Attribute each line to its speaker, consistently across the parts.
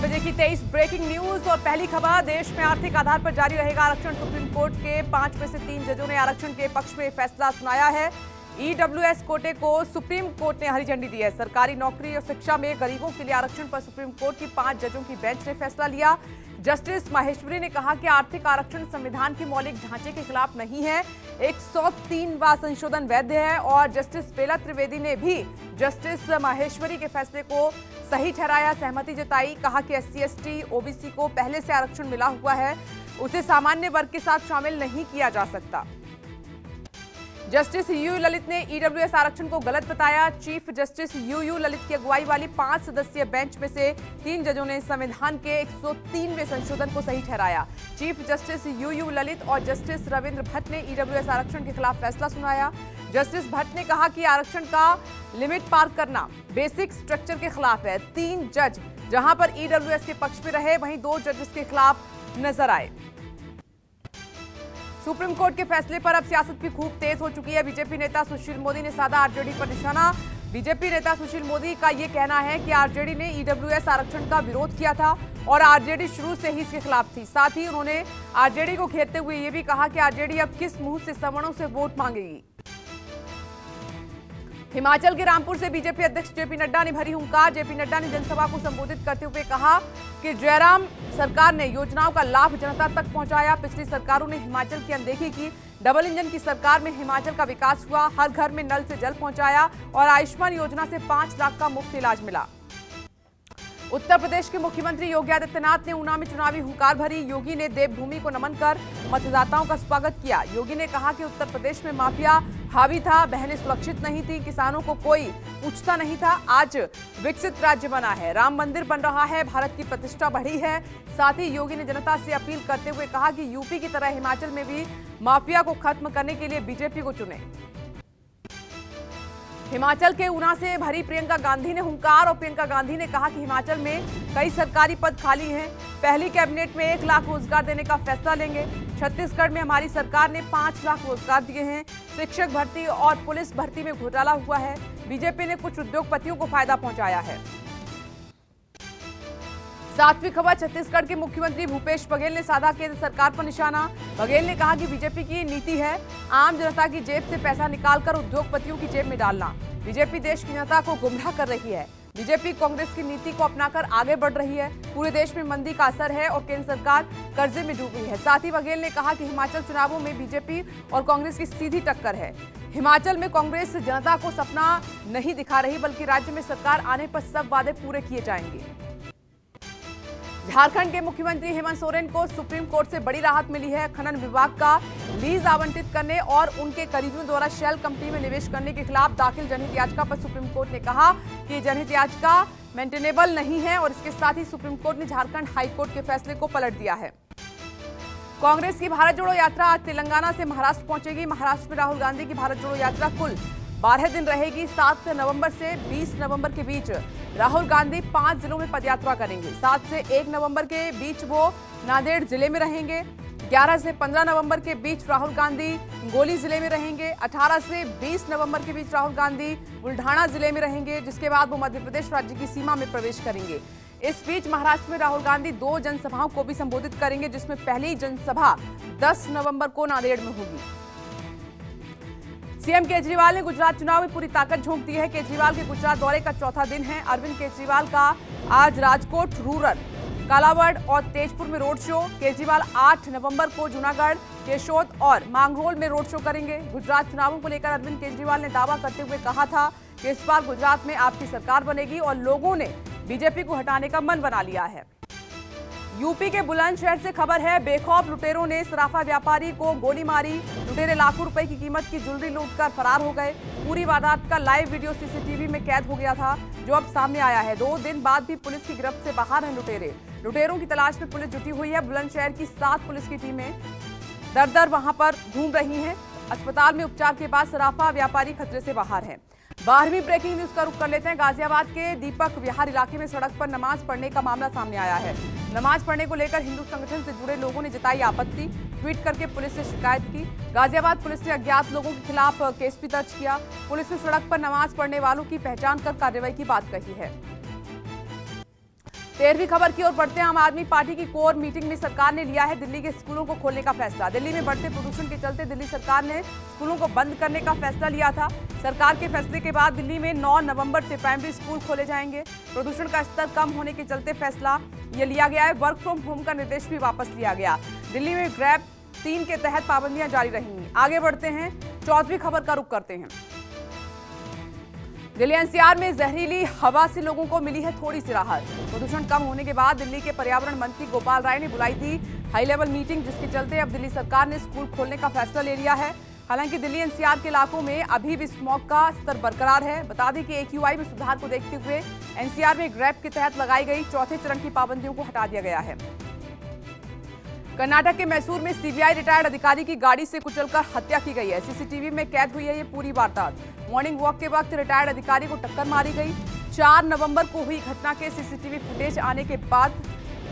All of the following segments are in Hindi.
Speaker 1: बजे की 23 ब्रेकिंग न्यूज और पहली खबर। देश में आर्थिक आधार पर जारी रहेगा आरक्षण। सुप्रीम कोर्ट के 5 में से 3 जजों ने आरक्षण के पक्ष में फैसला सुनाया है। ईडब्ल्यूएस कोटे को सुप्रीम कोर्ट ने हरी झंडी दी है। सरकारी नौकरी और शिक्षा में गरीबों के लिए आरक्षण पर सुप्रीम कोर्ट की 5 जजों की बेंच ने फैसला लिया। जस्टिस माहेश्वरी ने कहा कि आर्थिक आरक्षण संविधान के मौलिक ढांचे के खिलाफ नहीं है, 103वां संशोधन वैध है। और जस्टिस बेला त्रिवेदी ने भी जस्टिस माहेश्वरी के फैसले को सही ठहराया, सहमति जताई। कहा कि एससी, एसटी, ओबीसी को पहले से आरक्षण मिला हुआ है, उसे सामान्य वर्ग के साथ शामिल नहीं किया जा सकता। जस्टिस यूयू ललित ने ईडब्ल्यूएस आरक्षण को गलत बताया। चीफ जस्टिस यूयू ललित की अगुवाई वाली 5 सदस्यीय बेंच में से 3 जजों ने संविधान के 103वें संशोधन को सही ठहराया। चीफ जस्टिस यूयू ललित और जस्टिस रविंद्र भट्ट ने ईडब्ल्यूएस आरक्षण के खिलाफ फैसला सुनाया। जस्टिस भट्ट ने कहा कि आरक्षण का लिमिट पार करना बेसिक स्ट्रक्चर के खिलाफ है। 3 जज जहां पर ईडब्ल्यूएस के पक्ष में रहे, वहीं 2 जजेस के खिलाफ नजर आए। सुप्रीम कोर्ट के फैसले पर अब सियासत भी खूब तेज हो चुकी है। बीजेपी नेता सुशील मोदी ने साधा आरजेडी पर निशाना। बीजेपी नेता सुशील मोदी का यह कहना है कि आरजेडी ने ईडब्ल्यूएस आरक्षण का विरोध किया था और आरजेडी शुरू से ही इसके खिलाफ थी। साथ ही उन्होंने आरजेडी को घेरते हुए यह भी कहा कि आरजेडी अब किस मुंह से सवर्णों से वोट मांगेगी। हिमाचल के रामपुर से बीजेपी अध्यक्ष जेपी नड्डा ने भरी हुंकार। जेपी नड्डा ने जनसभा को संबोधित करते हुए कहा कि जयराम सरकार ने योजनाओं का लाभ जनता तक पहुंचाया। पिछली सरकारों ने हिमाचल की अनदेखी की। डबल इंजन की सरकार में हिमाचल का विकास हुआ, हर घर में नल से जल पहुंचाया और आयुष्मान योजना से 5 लाख का मुफ्त इलाज मिला। उत्तर प्रदेश के मुख्यमंत्री योगी आदित्यनाथ ने ऊना में चुनावी हुंकार भरी। योगी ने देवभूमि को नमन कर मतदाताओं का स्वागत किया। योगी ने कहा कि उत्तर प्रदेश में माफिया हावी था, बहनें सुरक्षित नहीं थी, किसानों को कोई पूछता नहीं था। आज विकसित राज्य बना है, राम मंदिर बन रहा है, भारत की प्रतिष्ठा बढ़ी है। साथ ही योगी ने जनता से अपील करते हुए कहा कि यूपी की तरह हिमाचल में भी माफिया को खत्म करने के लिए बीजेपी को चुने। हिमाचल के ऊना से भरी प्रियंका गांधी ने हुंकार और प्रियंका गांधी ने कहा कि हिमाचल में कई सरकारी पद खाली हैं, पहली कैबिनेट में 1 लाख रोजगार देने का फैसला लेंगे। छत्तीसगढ़ में हमारी सरकार ने 5 लाख रोजगार दिए हैं। शिक्षक भर्ती और पुलिस भर्ती में घोटाला हुआ है। बीजेपी ने कुछ उद्योगपतियों को फायदा पहुंचाया है। 7वीं खबर। छत्तीसगढ़ के मुख्यमंत्री भूपेश बघेल ने साधा केंद्र सरकार पर निशाना। बघेल ने कहा कि बीजेपी की नीति है आम जनता की जेब से पैसा निकालकर उद्योगपतियों की जेब में डालना। बीजेपी देश की जनता को गुमराह कर रही है। बीजेपी कांग्रेस की नीति को अपनाकर आगे बढ़ रही है। पूरे देश में मंदी का असर है और केंद्र सरकार कर्जे में डूबी है। साथ ही बघेल ने कहा कि हिमाचल चुनावों में बीजेपी और कांग्रेस की सीधी टक्कर है। हिमाचल में कांग्रेस जनता को सपना नहीं दिखा रही, बल्कि राज्य में सरकार आने पर सब वादे पूरे किए जाएंगे। झारखंड के मुख्यमंत्री हेमंत सोरेन को सुप्रीम कोर्ट से बड़ी राहत मिली है। खनन विभाग का लीज आवंटित करने और उनके करीबियों द्वारा शेल कंपनी में निवेश करने के खिलाफ दाखिल जनहित याचिका पर सुप्रीम कोर्ट ने कहा कि जनहित याचिका मेंटेनेबल नहीं है और इसके साथ ही सुप्रीम कोर्ट ने झारखंड हाईकोर्ट के फैसले को पलट दिया है। कांग्रेस की भारत जोड़ो यात्रा आज तेलंगाना से महाराष्ट्र पहुंचेगी। महाराष्ट्र में राहुल गांधी की भारत जोड़ो यात्रा कुल 12 दिन रहेगी। 7 नवंबर से 20 नवंबर के बीच राहुल गांधी 5 जिलों में पदयात्रा करेंगे। 7 से 1 नवंबर के बीच वो नांदेड़ जिले में रहेंगे। 11 से 15 नवंबर के बीच राहुल गांधी हिंगोली जिले में रहेंगे। 18 से 20 नवंबर के बीच राहुल गांधी बुल्ढाना जिले में रहेंगे, जिसके बाद वो मध्य प्रदेश राज्य की सीमा में प्रवेश करेंगे। इस बीच महाराष्ट्र में राहुल गांधी 2 जनसभाओं को भी संबोधित करेंगे, जिसमें पहली जनसभा 10 नवंबर को नांदेड़ में होगी। सीएम केजरीवाल ने गुजरात चुनाव में पूरी ताकत झोंक दी है। केजरीवाल के गुजरात दौरे का चौथा दिन है। अरविंद केजरीवाल का आज राजकोट, रूरल, कालावड़ और तेजपुर में रोड शो। केजरीवाल 8 नवंबर को जूनागढ़, केशोद और मांगरोल में रोड शो करेंगे। गुजरात चुनावों को लेकर अरविंद केजरीवाल ने दावा करते हुए कहा था कि इस बार गुजरात में आपकी सरकार बनेगी और लोगों ने बीजेपी को हटाने का मन बना लिया है। यूपी के बुलंदशहर से खबर है, बेखौफ लुटेरों ने सराफा व्यापारी को गोली मारी। लुटेरे लाखों रुपए की कीमत की ज्वेलरी लूटकर फरार हो गए। पूरी वारदात का लाइव वीडियो सीसीटीवी में कैद हो गया था, जो अब सामने आया है। 2 दिन बाद भी पुलिस की गिरफ्त से बाहर हैं लुटेरे। लुटेरों की तलाश में पुलिस जुटी हुई है। बुलंदशहर की 7 पुलिस की टीमें दर वहां पर घूम रही हैं। अस्पताल में उपचार के बाद सराफा व्यापारी खतरे से बाहर है। 12वीं ब्रेकिंग न्यूज का रुख कर लेते हैं। गाजियाबाद के दीपक विहार इलाके में सड़क पर नमाज पढ़ने का मामला सामने आया है। नमाज पढ़ने को लेकर हिंदू संगठन से जुड़े लोगों ने जताई आपत्ति। ट्वीट करके पुलिस से शिकायत की। गाजियाबाद पुलिस ने अज्ञात लोगों के खिलाफ केस भी दर्ज किया। पुलिस ने सड़क पर नमाज पढ़ने वालों की पहचान कर कार्रवाई की बात कही है। 13वीं खबर की ओर बढ़ते हैं। आम आदमी पार्टी की कोर मीटिंग में सरकार ने लिया है दिल्ली के स्कूलों को खोलने का फैसला। दिल्ली में बढ़ते प्रदूषण के चलते दिल्ली सरकार ने स्कूलों को बंद करने का फैसला लिया था। सरकार के फैसले के बाद दिल्ली में 9 नवंबर से प्राइमरी स्कूल खोले जाएंगे। प्रदूषण का स्तर कम होने के चलते फैसला ये लिया गया है। वर्क फ्रॉम होम का निर्देश भी वापस लिया गया। दिल्ली में ग्रैब 3 के तहत पाबंदियां जारी रहेंगी। आगे बढ़ते हैं, 14वीं खबर का रुख करते हैं। दिल्ली एनसीआर में जहरीली हवा से लोगों को मिली है थोड़ी सी राहत। प्रदूषण कम होने के बाद दिल्ली के पर्यावरण मंत्री गोपाल राय ने बुलाई थी हाई लेवल मीटिंग, जिसके चलते अब दिल्ली सरकार ने स्कूल खोलने का फैसला ले लिया है। हालांकि दिल्ली एनसीआर के इलाकों में अभी भी स्मॉग का स्तर बरकरार है। बता दें कि एक्यूआई में सुधार को देखते हुए एनसीआर में ग्रैब के तहत लगाई गई चौथे चरण की पाबंदियों को हटा दिया गया है। कर्नाटक के मैसूर में सीबीआई रिटायर्ड अधिकारी की गाड़ी से कुचलकर हत्या की गई है। सीसीटीवी में कैद हुई है ये पूरी वारदात। मॉर्निंग वॉक के वक्त रिटायर्ड अधिकारी को टक्कर मारी गई। 4 नवंबर को हुई घटना के सीसीटीवी फुटेज आने के बाद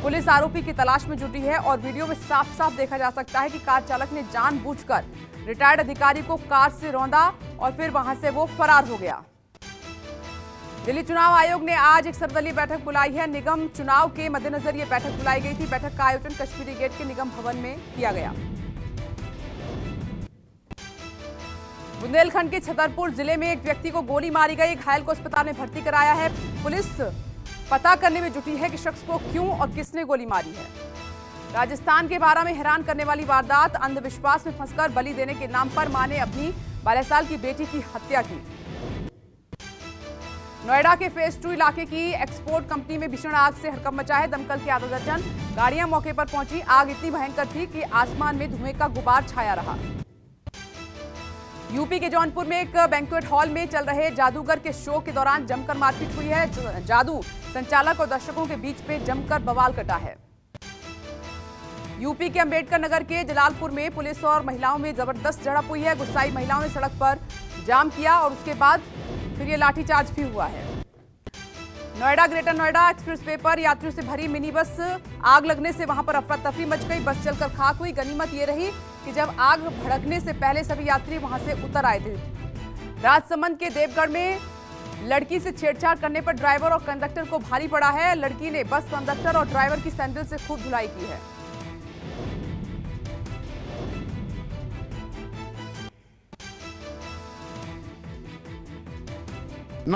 Speaker 1: पुलिस आरोपी की तलाश में जुटी है और वीडियो में साफ साफ देखा जा सकता है कि कार चालक ने जानबूझकर रिटायर्ड अधिकारी को कार से रौंदा और फिर वहां से वो फरार हो गया। दिल्ली चुनाव आयोग ने आज एक सर्वदलीय बैठक बुलाई है। निगम चुनाव के मद्देनजर ये बैठक बुलाई गई थी। बैठक का आयोजन कश्मीरी गेट के निगम भवन में किया गया। बुंदेलखंड के छतरपुर जिले में एक व्यक्ति को गोली मारी गई। घायल को अस्पताल में भर्ती कराया है। पुलिस पता करने में जुटी है कि शख्स को क्यों और किसने गोली मारी है। राजस्थान के बारा में हैरान करने वाली वारदात। अंधविश्वास में फंसकर बलि देने के नाम पर मां ने अपनी 12 साल की बेटी की हत्या की। नोएडा के फेज 2 इलाके की एक्सपोर्ट कंपनी में भीषण आग से हड़कंप मचा है। दमकल की आधा दर्जन गाड़ियां मौके पर पहुंची। आग इतनी भयंकर थी कि आसमान में धुएं का गुबार छाया रहा। यूपी के जौनपुर में एक बैंक्वेट हॉल में चल रहे जादूगर के शो के दौरान जमकर मारपीट हुई है। जादू संचालक और दर्शकों के बीच में जमकर बवाल कटा है। यूपी के अंबेडकर नगर के जलालपुर में पुलिस और महिलाओं में जबरदस्त झड़प हुई है। गुस्साई महिलाओं ने सड़क पर जाम किया और उसके बाद फिर ये लाठीचार्ज भी हुआ है। Noida greater Noida express way पर यात्रियों से भरी मिनी बस आग लगने से वहां पर अफरा तफरी मच गई। बस चलकर खाक हुई। गनीमत ये रही कि जब आग भड़कने से पहले सभी यात्री वहां से उतर आए थे। राजसमंद के देवगढ़ में लड़की से छेड़छाड़ करने पर ड्राइवर और कंडक्टर को भारी पड़ा है। लड़की ने बस कंडक्टर और ड्राइवर की सैंडल से खूब धुलाई की है।